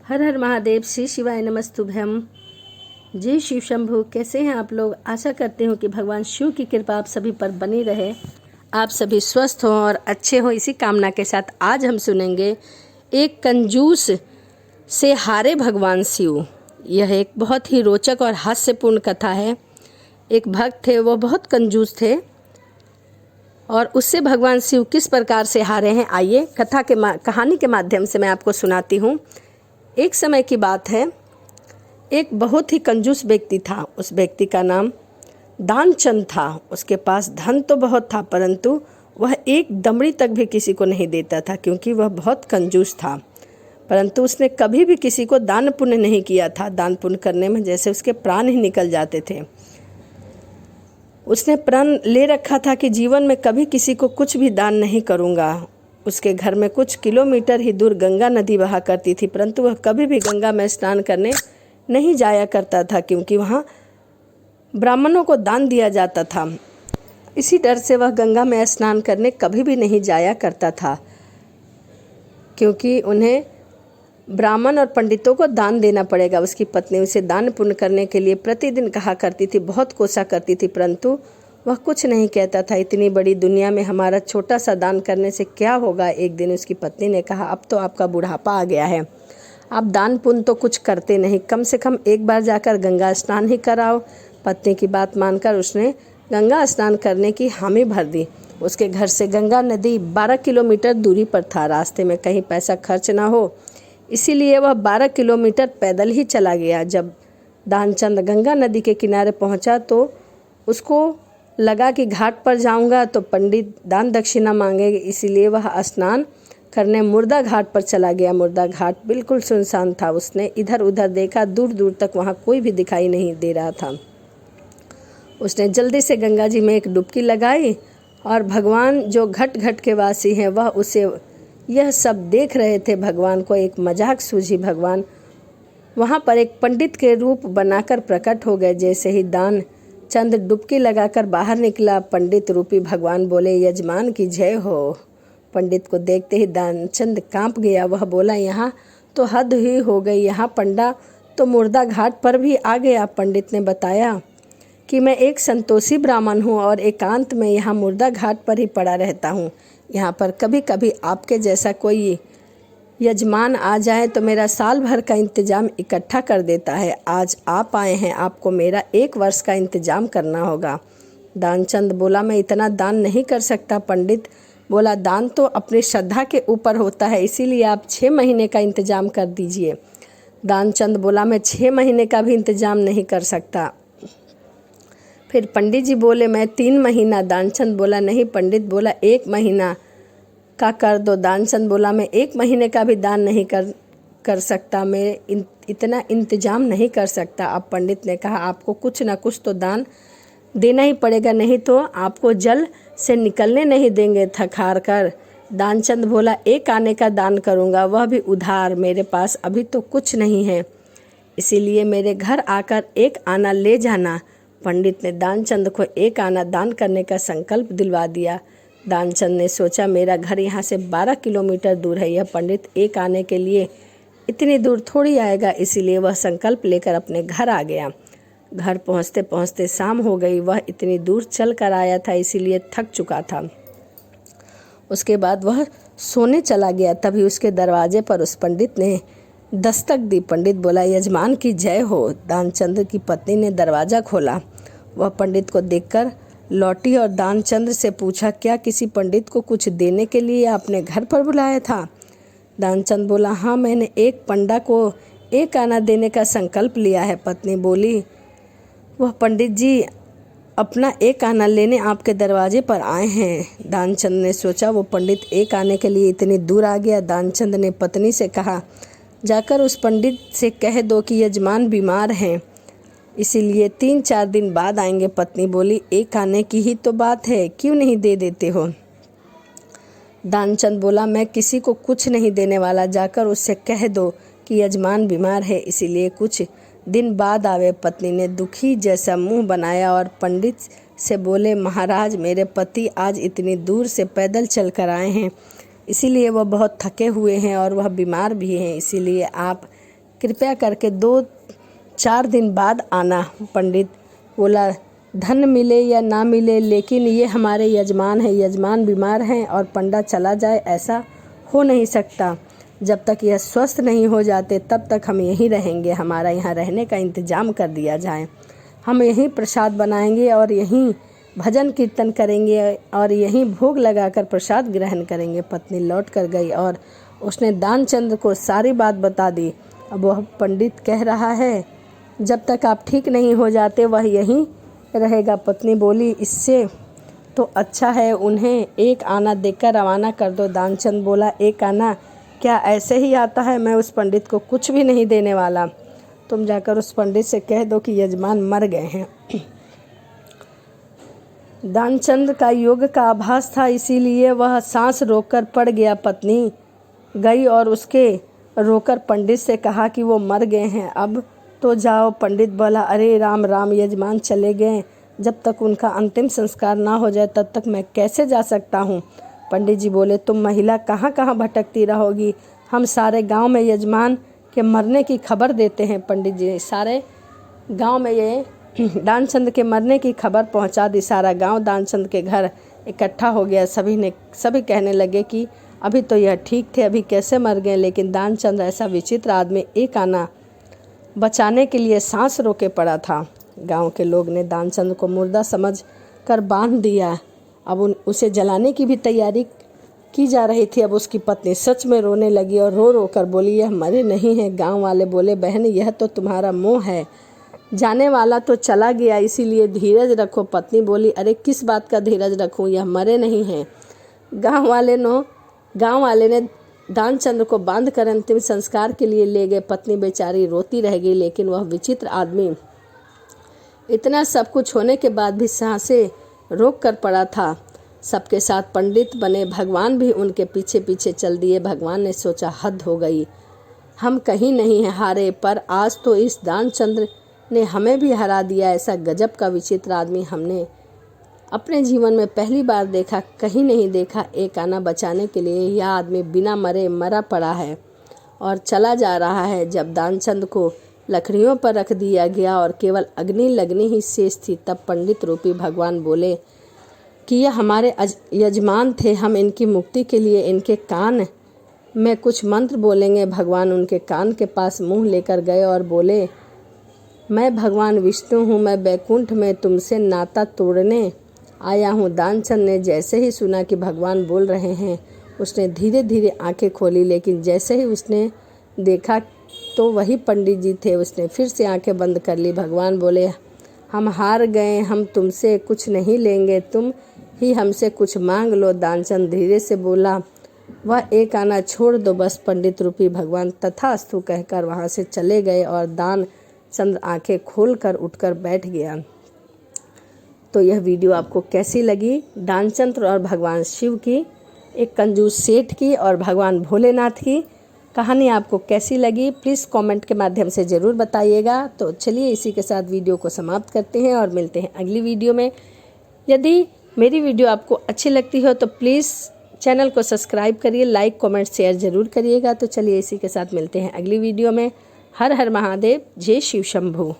हर हर महादेव, श्री शिवाय नमस्तुभ्यम। जय शिव शंभु। कैसे हैं आप लोग? आशा करते हो कि भगवान शिव की कृपा आप सभी पर बनी रहे, आप सभी स्वस्थ हों और अच्छे हों। इसी कामना के साथ आज हम सुनेंगे एक कंजूस से हारे भगवान शिव। यह एक बहुत ही रोचक और हास्यपूर्ण कथा है। एक भक्त थे, वो बहुत कंजूस थे और उससे भगवान शिव किस प्रकार से हारे हैं, आइए कहानी के माध्यम से मैं आपको सुनाती हूँ। एक समय की बात है, एक बहुत ही कंजूस व्यक्ति था। उस व्यक्ति का नाम दानचंद था। उसके पास धन तो बहुत था, परंतु वह एक दमड़ी तक भी किसी को नहीं देता था, क्योंकि वह बहुत कंजूस था। परंतु उसने कभी भी किसी को दान पुण्य नहीं किया था। दान पुण्य करने में जैसे उसके प्राण ही निकल जाते थे। उसने प्रण ले रखा था कि जीवन में कभी किसी को कुछ भी दान नहीं करूँगा। उसके घर में कुछ किलोमीटर ही दूर गंगा नदी बहा करती थी, परंतु वह कभी भी गंगा में स्नान करने नहीं जाया करता था, क्योंकि वहाँ ब्राह्मणों को दान दिया जाता था। इसी डर से वह गंगा में स्नान करने कभी भी नहीं जाया करता था, क्योंकि उन्हें ब्राह्मण और पंडितों को दान देना पड़ेगा। उसकी पत्नी उसे दान पुण्य करने के लिए प्रतिदिन कहा करती थी, बहुत कोसा करती थी, परंतु वह कुछ नहीं कहता था। इतनी बड़ी दुनिया में हमारा छोटा सा दान करने से क्या होगा। एक दिन उसकी पत्नी ने कहा, अब तो आपका बुढ़ापा आ गया है, आप दान पुण्य तो कुछ करते नहीं, कम से कम एक बार जाकर गंगा स्नान ही कराओ। पत्नी की बात मानकर उसने गंगा स्नान करने की हामी भर दी। उसके घर से गंगा नदी 12 किलोमीटर दूरी पर था। रास्ते में कहीं पैसा खर्च ना हो, इसीलिए वह 12 किलोमीटर पैदल ही चला गया। जब दानचंद गंगा नदी के किनारे पहुंचा तो उसको लगा कि घाट पर जाऊंगा तो पंडित दान दक्षिणा मांगेंगे, इसीलिए वह स्नान करने मुर्दा घाट पर चला गया। मुर्दा घाट बिल्कुल सुनसान था। उसने इधर उधर देखा, दूर दूर तक वहाँ कोई भी दिखाई नहीं दे रहा था। उसने जल्दी से गंगा जी में एक डुबकी लगाई और भगवान जो घट घट के वासी हैं वह उसे यह सब देख रहे थे। भगवान को एक मजाक सूझी। भगवान वहाँ पर एक पंडित के रूप बनाकर प्रकट हो गए। जैसे ही दान चंद डुबकी लगाकर बाहर निकला, पंडित रूपी भगवान बोले, यजमान की जय हो। पंडित को देखते ही दानचंद कांप गया। वह बोला, यहाँ तो हद ही हो गई, यहाँ पंडा तो मुर्दा घाट पर भी आ गया। पंडित ने बताया कि मैं एक संतोषी ब्राह्मण हूँ और एकांत में यहाँ मुर्दा घाट पर ही पड़ा रहता हूँ। यहाँ पर कभी कभी आपके जैसा कोई यजमान आ जाए तो मेरा साल भर का इंतजाम इकट्ठा कर देता है। आज आप आए हैं, आपको मेरा 1 वर्ष का इंतजाम करना होगा। दानचंद बोला, मैं इतना दान नहीं कर सकता। पंडित बोला, दान तो अपनी श्रद्धा के ऊपर होता है, इसीलिए आप 6 महीने का इंतजाम कर दीजिए। दानचंद बोला, मैं 6 महीने का भी इंतजाम नहीं कर सकता। फिर पंडित जी बोले, मैं 3 महीना। दानचंद बोला, नहीं। पंडित बोला, 1 महीना का कर दो। दानचंद बोला, मैं 1 महीने का भी दान नहीं कर सकता, मैं इतना इंतजाम नहीं कर सकता। अब पंडित ने कहा, आपको कुछ ना कुछ तो दान देना ही पड़ेगा, नहीं तो आपको जल से निकलने नहीं देंगे थक हार कर। दानचंद बोला, 1 आने का दान करूँगा, वह भी उधार। मेरे पास अभी तो कुछ नहीं है, इसीलिए मेरे घर आकर 1 आना ले जाना। पंडित ने दानचंद को 1 आना दान करने का संकल्प दिलवा दिया। दानचंद ने सोचा, मेरा घर यहाँ से 12 किलोमीटर दूर है, यह पंडित 1 आने के लिए इतनी दूर थोड़ी आएगा, इसीलिए वह संकल्प लेकर अपने घर आ गया। घर पहुँचते पहुँचते शाम हो गई। वह इतनी दूर चल कर आया था, इसीलिए थक चुका था। उसके बाद वह सोने चला गया। तभी उसके दरवाजे पर उस पंडित ने दस्तक दी। पंडित बोला, यजमान की जय हो। दानचंद की पत्नी ने दरवाज़ा खोला। वह पंडित को देखकर लौटी और दानचंद से पूछा, क्या किसी पंडित को कुछ देने के लिए आपने घर पर बुलाया था? दानचंद बोला, हाँ, मैंने एक पंडा को 1 आना देने का संकल्प लिया है। पत्नी बोली, वह पंडित जी अपना 1 आना लेने आपके दरवाजे पर आए हैं। दानचंद ने सोचा, वो पंडित 1 आने के लिए इतनी दूर आ गया। दानचंद ने पत्नी से कहा, जाकर उस पंडित से कह दो कि यजमान बीमार हैं, इसीलिए 3-4 दिन बाद आएंगे। पत्नी बोली, 1 आने की ही तो बात है, क्यों नहीं दे देते हो? दानचंद बोला, मैं किसी को कुछ नहीं देने वाला, जाकर उससे कह दो कि यजमान बीमार है, इसीलिए कुछ दिन बाद आवे। पत्नी ने दुखी जैसा मुंह बनाया और पंडित से बोले, महाराज, मेरे पति आज इतनी दूर से पैदल चल कर आए हैं, इसीलिए वह बहुत थके हुए हैं और वह बीमार भी हैं, इसीलिए आप कृपया करके 2-4 दिन बाद आना। पंडित बोला, धन मिले या ना मिले, लेकिन ये हमारे यजमान हैं, यजमान बीमार हैं और पंडा चला जाए, ऐसा हो नहीं सकता। जब तक यह स्वस्थ नहीं हो जाते तब तक हम यहीं रहेंगे। हमारा यहाँ रहने का इंतजाम कर दिया जाए। हम यहीं प्रसाद बनाएंगे और यहीं भजन कीर्तन करेंगे और यहीं भोग लगाकर प्रसाद ग्रहण करेंगे। पत्नी लौट कर गई और उसने दानचंद्र को सारी बात बता दी। अब वह पंडित कह रहा है, जब तक आप ठीक नहीं हो जाते वह यहीं रहेगा। पत्नी बोली, इससे तो अच्छा है उन्हें 1 आना देकर रवाना कर दो। दानचंद बोला, 1 आना क्या ऐसे ही आता है? मैं उस पंडित को कुछ भी नहीं देने वाला। तुम जाकर उस पंडित से कह दो कि यजमान मर गए हैं। दानचंद का योग का आभास था, इसीलिए वह सांस रोककर पड़ गया। पत्नी गई और उसके रोकर पंडित से कहा कि वो मर गए हैं, अब तो जाओ। पंडित बोला, अरे राम राम, यजमान चले गए, जब तक उनका अंतिम संस्कार ना हो जाए तब तक मैं कैसे जा सकता हूँ? पंडित जी बोले, तुम महिला कहाँ कहाँ भटकती रहोगी? हम सारे गांव में यजमान के मरने की खबर देते हैं। पंडित जी सारे गांव में ये दानचंद के मरने की खबर पहुंचा दी। सारा गांव दानचंद के घर इकट्ठा हो गया। सभी कहने लगे कि अभी तो यह ठीक थे, अभी कैसे मर गए? लेकिन दानचंद ऐसा विचित्र आदमी 1 आना बचाने के लिए सांस रोके पड़ा था। गांव के लोग ने दानचंद को मुर्दा समझ कर बांध दिया। अब उसे जलाने की भी तैयारी की जा रही थी। अब उसकी पत्नी सच में रोने लगी और रो रो कर बोली, यह मरे नहीं हैं। गांव वाले बोले, बहन यह तो तुम्हारा मोह है, जाने वाला तो चला गया, इसीलिए धीरज रखो। पत्नी बोली, अरे किस बात का धीरज रखूं, यह मरे नहीं हैं। गांव वाले ने दानचंद्र को बांध कर अंतिम संस्कार के लिए ले गए। पत्नी बेचारी रोती रह गई, लेकिन वह विचित्र आदमी इतना सब कुछ होने के बाद भी सांसें रोक कर पड़ा था। सबके साथ पंडित बने, भगवान भी उनके पीछे पीछे चल दिए। भगवान ने सोचा, हद हो गई, हम कहीं नहीं हारे, पर आज तो इस दानचंद्र ने हमें भी हरा दिया। ऐसा गजब का विचित्र आदमी हमने अपने जीवन में पहली बार देखा, कहीं नहीं देखा। 1 आना बचाने के लिए यह आदमी बिना मरे मरा पड़ा है और चला जा रहा है। जब दानचंद को लकड़ियों पर रख दिया गया और केवल अग्नि लगनी ही शेष थी, तब पंडित रूपी भगवान बोले कि यह हमारे यजमान थे, हम इनकी मुक्ति के लिए इनके कान में कुछ मंत्र बोलेंगे। भगवान उनके कान के पास मुंह लेकर गए और बोले, मैं भगवान विष्णु हूँ, मैं बैकुंठ में तुमसे नाता तोड़ने आया हूँ। दानचंद ने जैसे ही सुना कि भगवान बोल रहे हैं, उसने धीरे धीरे आंखें खोली, लेकिन जैसे ही उसने देखा तो वही पंडित जी थे। उसने फिर से आंखें बंद कर ली। भगवान बोले, हम हार गए, हम तुमसे कुछ नहीं लेंगे, तुम ही हमसे कुछ मांग लो। दानचंद धीरे से बोला, वह 1 आना छोड़ दो बस। पंडित रूपी भगवान तथास्तु कहकर वहाँ से चले गए और दानचंद आंखें खोलकर उठकर बैठ गया। तो यह वीडियो आपको कैसी लगी? दानचंद और भगवान शिव की, एक कंजूस सेठ की और भगवान भोलेनाथ की कहानी आपको कैसी लगी? प्लीज़ कमेंट के माध्यम से ज़रूर बताइएगा। तो चलिए इसी के साथ वीडियो को समाप्त करते हैं और मिलते हैं अगली वीडियो में। यदि मेरी वीडियो आपको अच्छी लगती हो तो प्लीज़ चैनल को सब्सक्राइब करिए, लाइक कमेंट शेयर ज़रूर करिएगा। तो चलिए इसी के साथ मिलते हैं अगली वीडियो में। हर हर महादेव, जय शिव शंभू।